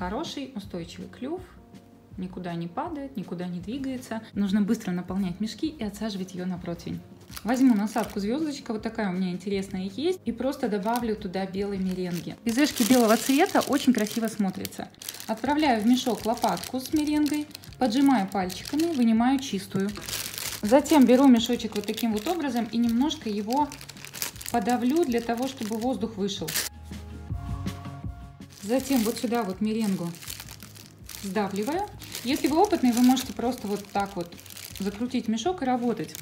хороший, устойчивый клюв, никуда не падает, никуда не двигается. Нужно быстро наполнять мешки и отсаживать ее на противень. Возьму насадку звездочка, вот такая у меня интересная есть, и просто добавлю туда белой меренги. Безешки белого цвета очень красиво смотрятся. Отправляю в мешок лопатку с меренгой, поджимаю пальчиками, вынимаю чистую. Затем беру мешочек вот таким вот образом и немножко его подавлю для того, чтобы воздух вышел. Затем вот сюда вот меренгу сдавливаю. Если вы опытный, вы можете просто вот так вот закрутить мешок и работать.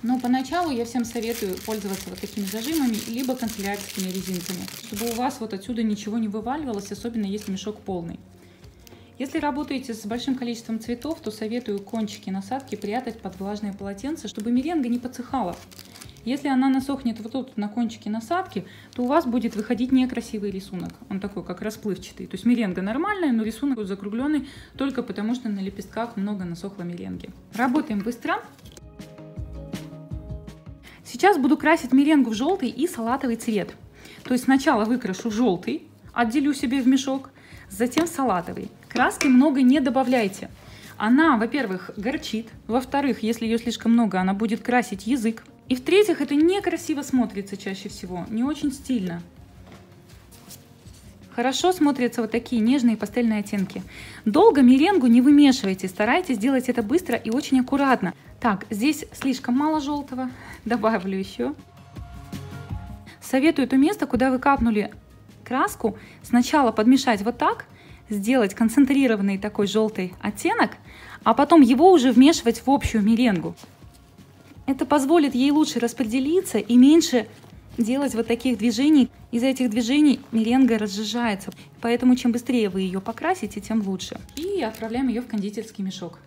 Но поначалу я всем советую пользоваться вот такими зажимами, либо канцелярскими резинками, чтобы у вас вот отсюда ничего не вываливалось, особенно если мешок полный. Если работаете с большим количеством цветов, то советую кончики насадки прятать под влажное полотенце, чтобы меренга не подсыхала. Если она насохнет вот тут на кончике насадки, то у вас будет выходить некрасивый рисунок. Он такой, как расплывчатый. То есть меренга нормальная, но рисунок закругленный только потому, что на лепестках много насохло меренги. Работаем быстро. Сейчас буду красить меренгу в желтый и салатовый цвет. То есть сначала выкрашу желтый, отделю себе в мешок, затем салатовый. Краски много не добавляйте. Она, во-первых, горчит. Во-вторых, если ее слишком много, она будет красить язык. И в-третьих, это некрасиво смотрится чаще всего, не очень стильно. Хорошо смотрятся вот такие нежные пастельные оттенки. Долго меренгу не вымешивайте, старайтесь делать это быстро и очень аккуратно. Так, здесь слишком мало желтого, добавлю еще. Советую то место, куда вы капнули краску, сначала подмешать вот так, сделать концентрированный такой желтый оттенок, а потом его уже вмешивать в общую меренгу. Это позволит ей лучше распределиться и меньше делать вот таких движений. Из-за этих движений меренга разжижается, поэтому чем быстрее вы ее покрасите, тем лучше. И отправляем ее в кондитерский мешок.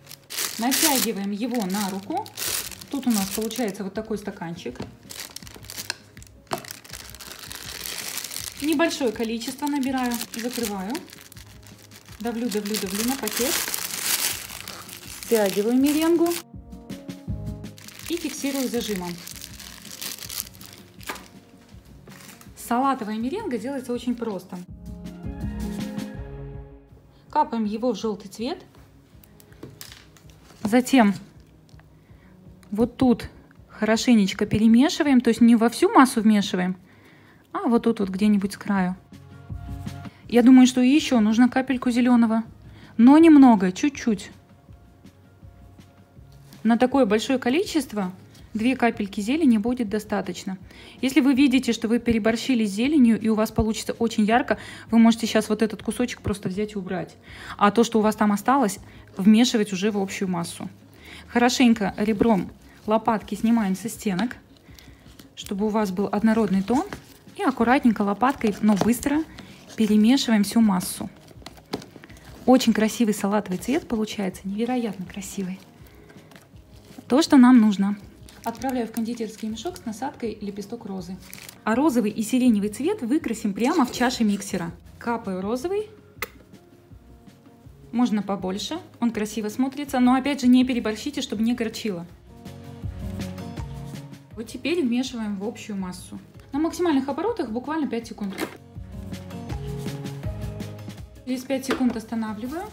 Натягиваем его на руку. Тут у нас получается вот такой стаканчик. Небольшое количество набираю, закрываю. Давлю на пакет. Стягиваю меренгу и фиксирую зажимом. Салатовая меренга делается очень просто. Капаем его в желтый цвет. Затем вот тут хорошенечко перемешиваем, то есть не во всю массу вмешиваем, а вот тут вот где-нибудь с краю. Я думаю, что еще нужно капельку зеленого, но немного, чуть-чуть. На такое большое количество 2 капельки зелени будет достаточно. Если вы видите, что вы переборщили с зеленью и у вас получится очень ярко, вы можете сейчас вот этот кусочек просто взять и убрать. А то, что у вас там осталось, вмешивать уже в общую массу. Хорошенько ребром лопатки снимаем со стенок, чтобы у вас был однородный тон. И аккуратненько лопаткой, но быстро перемешиваем всю массу. Очень красивый салатовый цвет получается, невероятно красивый. То, что нам нужно. Отправляю в кондитерский мешок с насадкой лепесток розы. А розовый и сиреневый цвет выкрасим прямо в чаше миксера. Капаю розовый. Можно побольше, он красиво смотрится, но опять же не переборщите, чтобы не горчило. Вот теперь вмешиваем в общую массу. На максимальных оборотах буквально 5 секунд. Через 5 секунд останавливаю.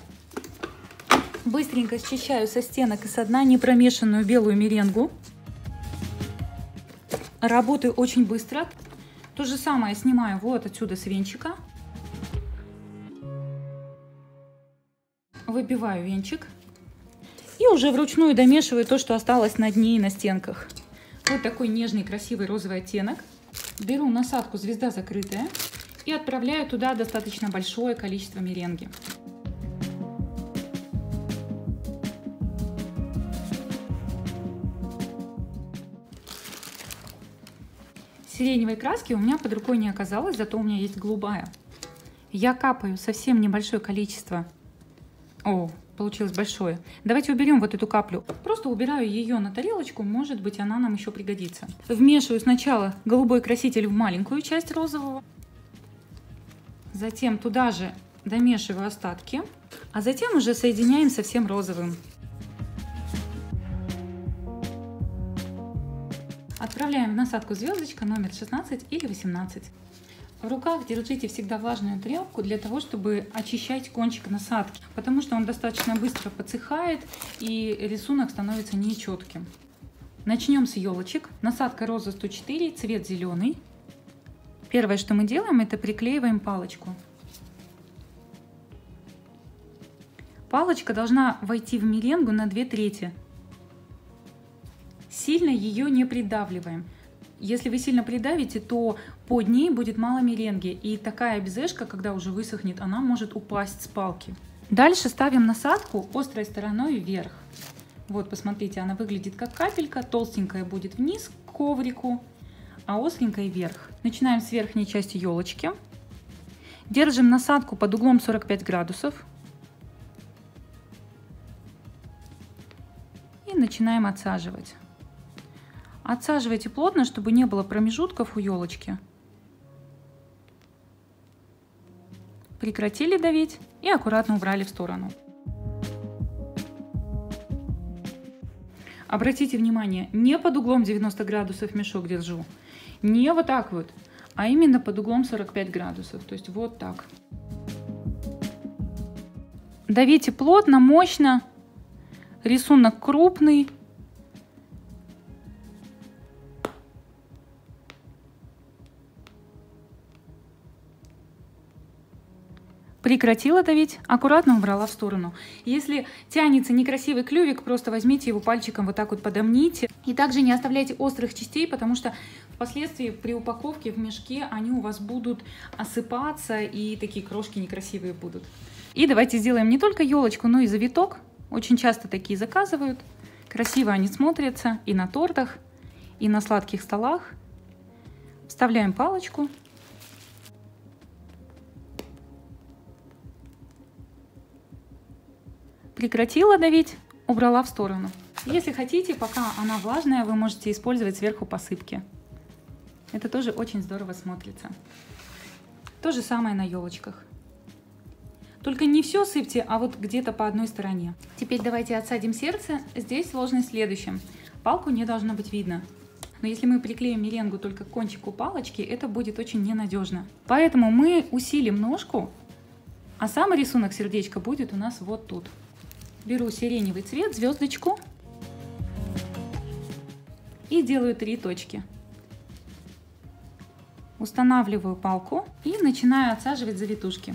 Быстренько счищаю со стенок и со дна непромешанную белую меренгу. Работаю очень быстро. То же самое снимаю вот отсюда с венчика. Выбиваю венчик. И уже вручную домешиваю то, что осталось на дне и на стенках. Вот такой нежный, красивый розовый оттенок. Беру насадку «Звезда закрытая» и отправляю туда достаточно большое количество меренги. Сиреневой краски у меня под рукой не оказалось, зато у меня есть голубая. Я капаю совсем небольшое количество. О, получилось большое. Давайте уберем вот эту каплю. Просто убираю ее на тарелочку, может быть, она нам еще пригодится. Вмешиваю сначала голубой краситель в маленькую часть розового. Затем туда же домешиваю остатки. А затем уже соединяем со всем розовым. Отправляем в насадку звездочка номер 16 или 18. В руках держите всегда влажную тряпку для того, чтобы очищать кончик насадки, потому что он достаточно быстро подсыхает и рисунок становится нечетким. Начнем с елочек. Насадка роза 104, цвет зеленый. Первое, что мы делаем, это приклеиваем палочку. Палочка должна войти в меренгу на 2/3. Сильно ее не придавливаем. Если вы сильно придавите, то под ней будет мало меренги. И такая безешка, когда уже высохнет, она может упасть с палки. Дальше ставим насадку острой стороной вверх. Вот, посмотрите, она выглядит как капелька. Толстенькая будет вниз к коврику, а остренькая вверх. Начинаем с верхней части елочки. Держим насадку под углом 45 градусов. И начинаем отсаживать. Отсаживайте плотно, чтобы не было промежутков у елочки. Прекратили давить и аккуратно убрали в сторону. Обратите внимание, не под углом 90 градусов мешок держу, не вот так вот, а именно под углом 45 градусов, то есть вот так. Давите плотно, мощно, рисунок крупный. Прекратила давить, аккуратно убрала в сторону. Если тянется некрасивый клювик, просто возьмите его пальчиком, вот так вот подомните. И также не оставляйте острых частей, потому что впоследствии при упаковке в мешке они у вас будут осыпаться и такие крошки некрасивые будут. И давайте сделаем не только елочку, но и завиток. Очень часто такие заказывают. Красиво они смотрятся и на тортах, и на сладких столах. Вставляем палочку. Прекратила давить, убрала в сторону. Если хотите, пока она влажная, вы можете использовать сверху посыпки. Это тоже очень здорово смотрится. То же самое на елочках. Только не все сыпьте, а вот где-то по одной стороне. Теперь давайте отсадим сердце. Здесь сложность в следующем. Палку не должно быть видно. Но если мы приклеим меренгу только к кончику палочки, это будет очень ненадежно. Поэтому мы усилим ножку, а сам рисунок сердечка будет у нас вот тут. Беру сиреневый цвет, звездочку и делаю 3 точки. Устанавливаю палку и начинаю отсаживать завитушки.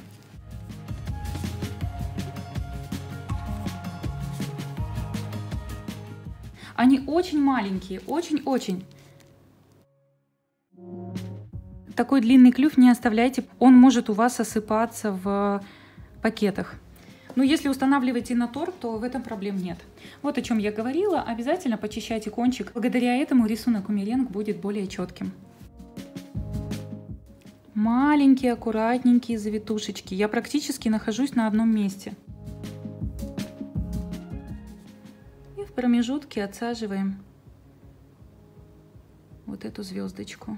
Они очень маленькие, очень-очень. Такой длинный клюв не оставляйте, он может у вас осыпаться в пакетах. Но если устанавливаете на торт, то в этом проблем нет. Вот о чем я говорила. Обязательно почищайте кончик. Благодаря этому рисунок у меренг будет более четким. Маленькие, аккуратненькие завитушечки. Я практически нахожусь на одном месте. И в промежутке отсаживаем вот эту звездочку.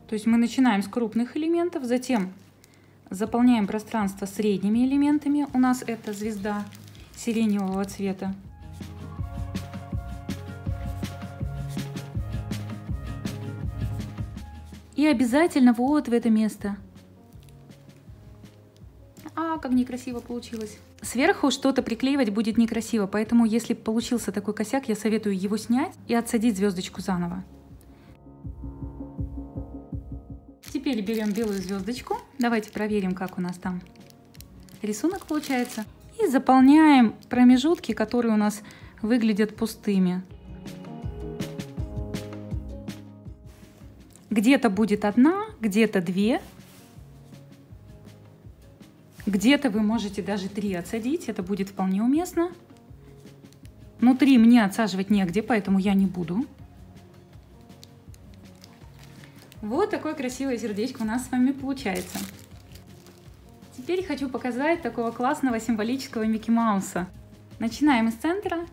То есть мы начинаем с крупных элементов, затем заполняем пространство средними элементами. У нас это звезда сиреневого цвета. И обязательно вот в это место. Как некрасиво получилось. Сверху что-то приклеивать будет некрасиво, поэтому если получился такой косяк, я советую его снять и отсадить звездочку заново. Теперь берем белую звездочку. Давайте проверим, как у нас там рисунок получается. И заполняем промежутки, которые у нас выглядят пустыми. Где-то будет 1, где-то 2. Где-то вы можете даже 3 отсадить. Это будет вполне уместно. Но 3 мне отсаживать негде, поэтому я не буду. Вот такое красивое сердечко у нас с вами получается. Теперь хочу показать такого классного символического Микки Мауса. Начинаем из центра.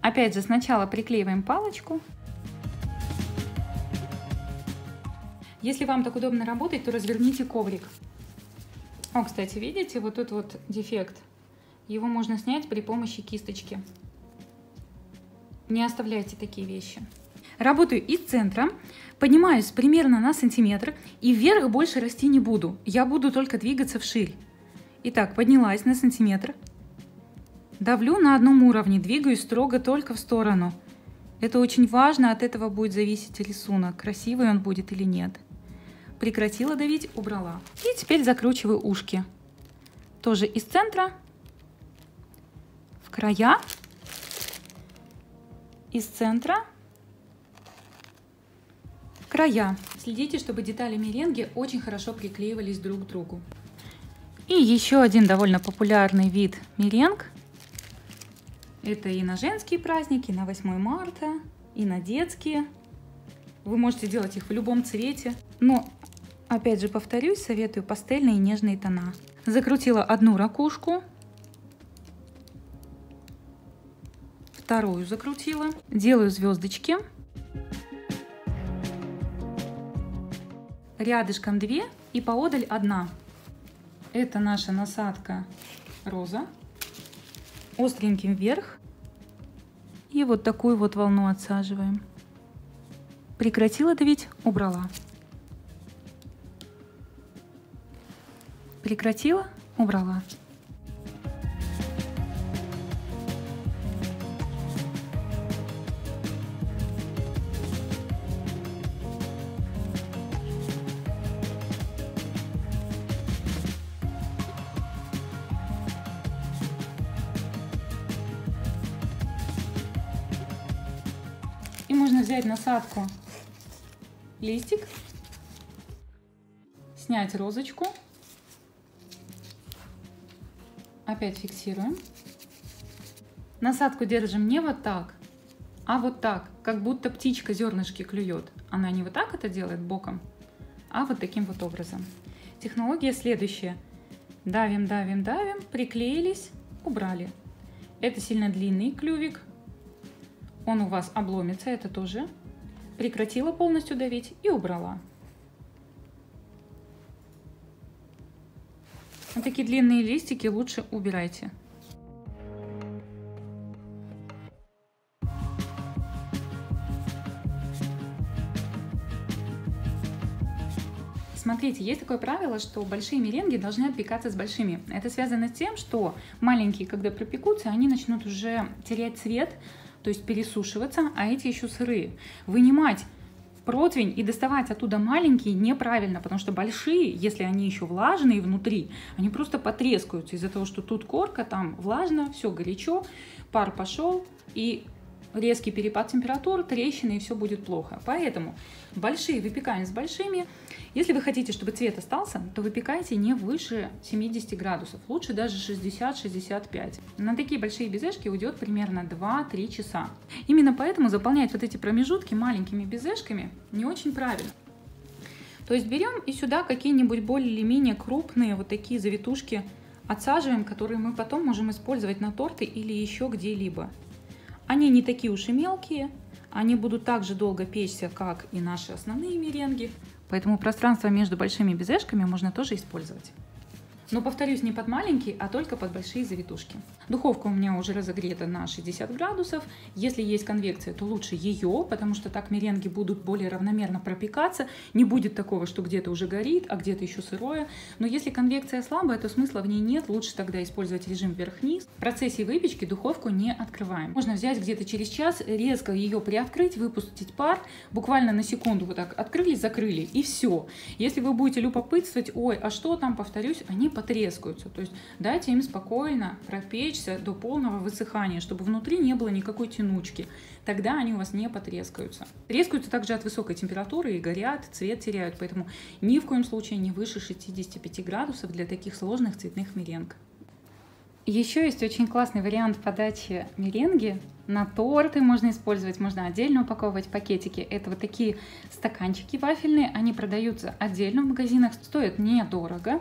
Опять же, сначала приклеиваем палочку. Если вам так удобно работать, то разверните коврик. О, кстати, видите, вот тут вот дефект. Его можно снять при помощи кисточки. Не оставляйте такие вещи. Работаю из центра, поднимаюсь примерно на сантиметр и вверх больше расти не буду. Я буду только двигаться вширь. Итак, поднялась на сантиметр. Давлю на одном уровне, двигаюсь строго только в сторону. Это очень важно, от этого будет зависеть рисунок, красивый он будет или нет. Прекратила давить, убрала. И теперь закручиваю ушки. Тоже из центра, в края, из центра, в края. Следите, чтобы детали меренги очень хорошо приклеивались друг к другу. И еще один довольно популярный вид меренг. Это и на женские праздники, и на 8 марта, и на детские. Вы можете делать их в любом цвете. Но, опять же, повторюсь, советую пастельные и нежные тона. Закрутила одну ракушку. Вторую закрутила. Делаю звездочки. Рядышком 2 и поодаль 1. Это наша насадка роза. Остреньким вверх. И вот такую вот волну отсаживаем. Прекратила давить, убрала. Прекратила, убрала. И можно взять насадку, листик, снять розочку, опять фиксируем. Насадку держим не вот так, а вот так, как будто птичка зернышки клюет. Она не вот так это делает боком, а вот таким вот образом. Технология следующая. Давим, давим, давим, приклеились, убрали. Это сильно длинный клювик. Он у вас обломится, это тоже. Прекратила полностью давить и убрала. Вот такие длинные листики лучше убирайте. Смотрите, есть такое правило, что большие меренги должны отпекаться с большими. Это связано с тем, что маленькие, когда пропекутся, они начнут уже терять цвет, то есть пересушиваться, а эти еще сырые. Вынимать в противень и доставать оттуда маленькие неправильно, потому что большие, если они еще влажные внутри, они просто потрескаются из-за того, что тут корка, там влажно, все горячо, пар пошел и резкий перепад температур, трещины, и все будет плохо. Поэтому большие выпекаем с большими. Если вы хотите, чтобы цвет остался, то выпекайте не выше 70 градусов, лучше даже 60-65. На такие большие безешки уйдет примерно 2-3 часа. Именно поэтому заполнять вот эти промежутки маленькими безешками не очень правильно. То есть берем и сюда какие-нибудь более или менее крупные вот такие завитушки отсаживаем, которые мы потом можем использовать на торты или еще где-либо. Они не такие уж и мелкие, они будут так же долго печься, как и наши основные меренги. Поэтому пространство между большими безешками можно тоже использовать. Но, повторюсь, не под маленькие, а только под большие завитушки. Духовка у меня уже разогрета на 60 градусов. Если есть конвекция, то лучше ее, потому что так меренги будут более равномерно пропекаться. Не будет такого, что где-то уже горит, а где-то еще сырое. Но если конвекция слабая, то смысла в ней нет. Лучше тогда использовать режим вверх-вниз. В процессе выпечки духовку не открываем. Можно взять где-то через час, резко ее приоткрыть, выпустить пар. Буквально на секунду вот так открыли, закрыли, и все. Если вы будете любопытствовать, ой, а что там, повторюсь, они потрескаются. То есть дайте им спокойно пропечься до полного высыхания, чтобы внутри не было никакой тянучки. Тогда они у вас не потрескаются. Трескаются также от высокой температуры и горят, цвет теряют. Поэтому ни в коем случае не выше 65 градусов для таких сложных цветных меренг. Еще есть очень классный вариант подачи меренги. На торты можно использовать, можно отдельно упаковывать пакетики. Это вот такие стаканчики вафельные, они продаются отдельно в магазинах, стоят недорого.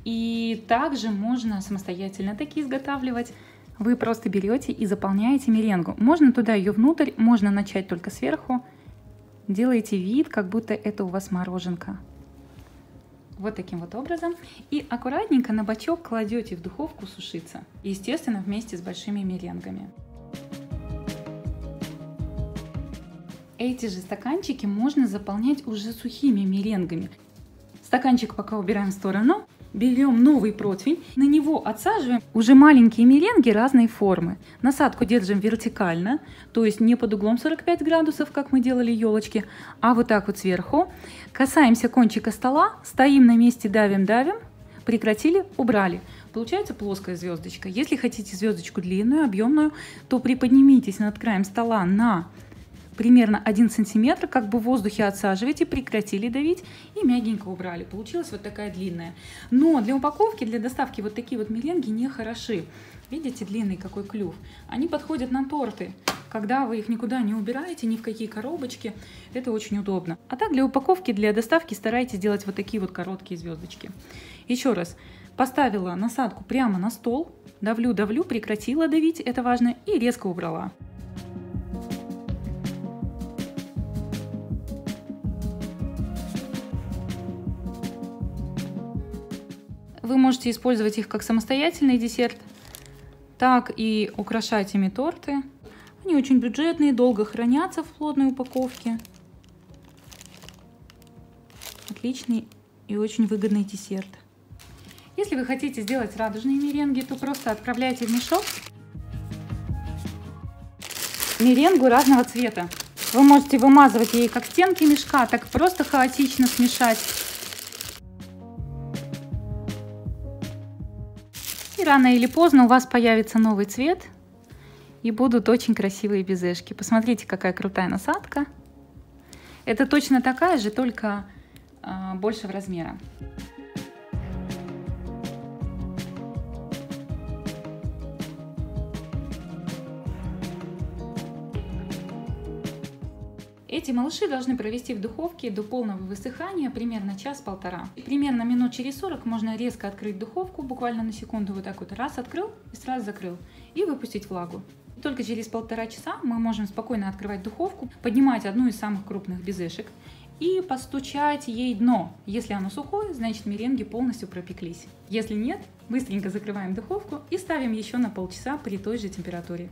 И также можно самостоятельно такие изготавливать. Вы просто берете и заполняете меренгу. Можно туда ее внутрь, можно начать только сверху. Делаете вид, как будто это у вас мороженка. Вот таким вот образом. И аккуратненько на бочок кладете в духовку сушиться. Естественно, вместе с большими меренгами. Эти же стаканчики можно заполнять уже сухими меренгами. Стаканчик пока убираем в сторону. Берем новый противень, на него отсаживаем уже маленькие меренги разной формы. Насадку держим вертикально, то есть не под углом 45 градусов, как мы делали елочки, а вот так вот сверху. Касаемся кончика стола, стоим на месте, давим, прекратили, убрали. Получается плоская звездочка. Если хотите звездочку длинную, объемную, то приподнимитесь над краем стола на примерно 1 сантиметр, как бы в воздухе отсаживаете, прекратили давить и мягенько убрали. Получилась вот такая длинная. Но для упаковки, для доставки вот такие вот меренги не хороши. Видите, длинный какой клюв? Они подходят на торты. Когда вы их никуда не убираете, ни в какие коробочки, это очень удобно. А так для упаковки, для доставки старайтесь делать вот такие вот короткие звездочки. Еще раз, поставила насадку прямо на стол, давлю, прекратила давить, это важно, и резко убрала. Вы можете использовать их как самостоятельный десерт, так и украшать ими торты. Они очень бюджетные, долго хранятся в плотной упаковке. Отличный и очень выгодный десерт. Если вы хотите сделать радужные меренги, то просто отправляйте в мешок меренгу разного цвета. Вы можете вымазывать ей как стенки мешка, так и просто хаотично смешать. И рано или поздно у вас появится новый цвет и будут очень красивые безешки. Посмотрите, какая крутая насадка. Это точно такая же, только большего размера. Эти малыши должны провести в духовке до полного высыхания примерно час-полтора. Примерно минут через 40 можно резко открыть духовку, буквально на секунду вот так вот раз открыл и сразу закрыл, и выпустить влагу. И только через 1,5 часа мы можем спокойно открывать духовку, поднимать одну из самых крупных безешек и постучать ей дно. Если оно сухое, значит меренги полностью пропеклись. Если нет, быстренько закрываем духовку и ставим еще на полчаса при той же температуре.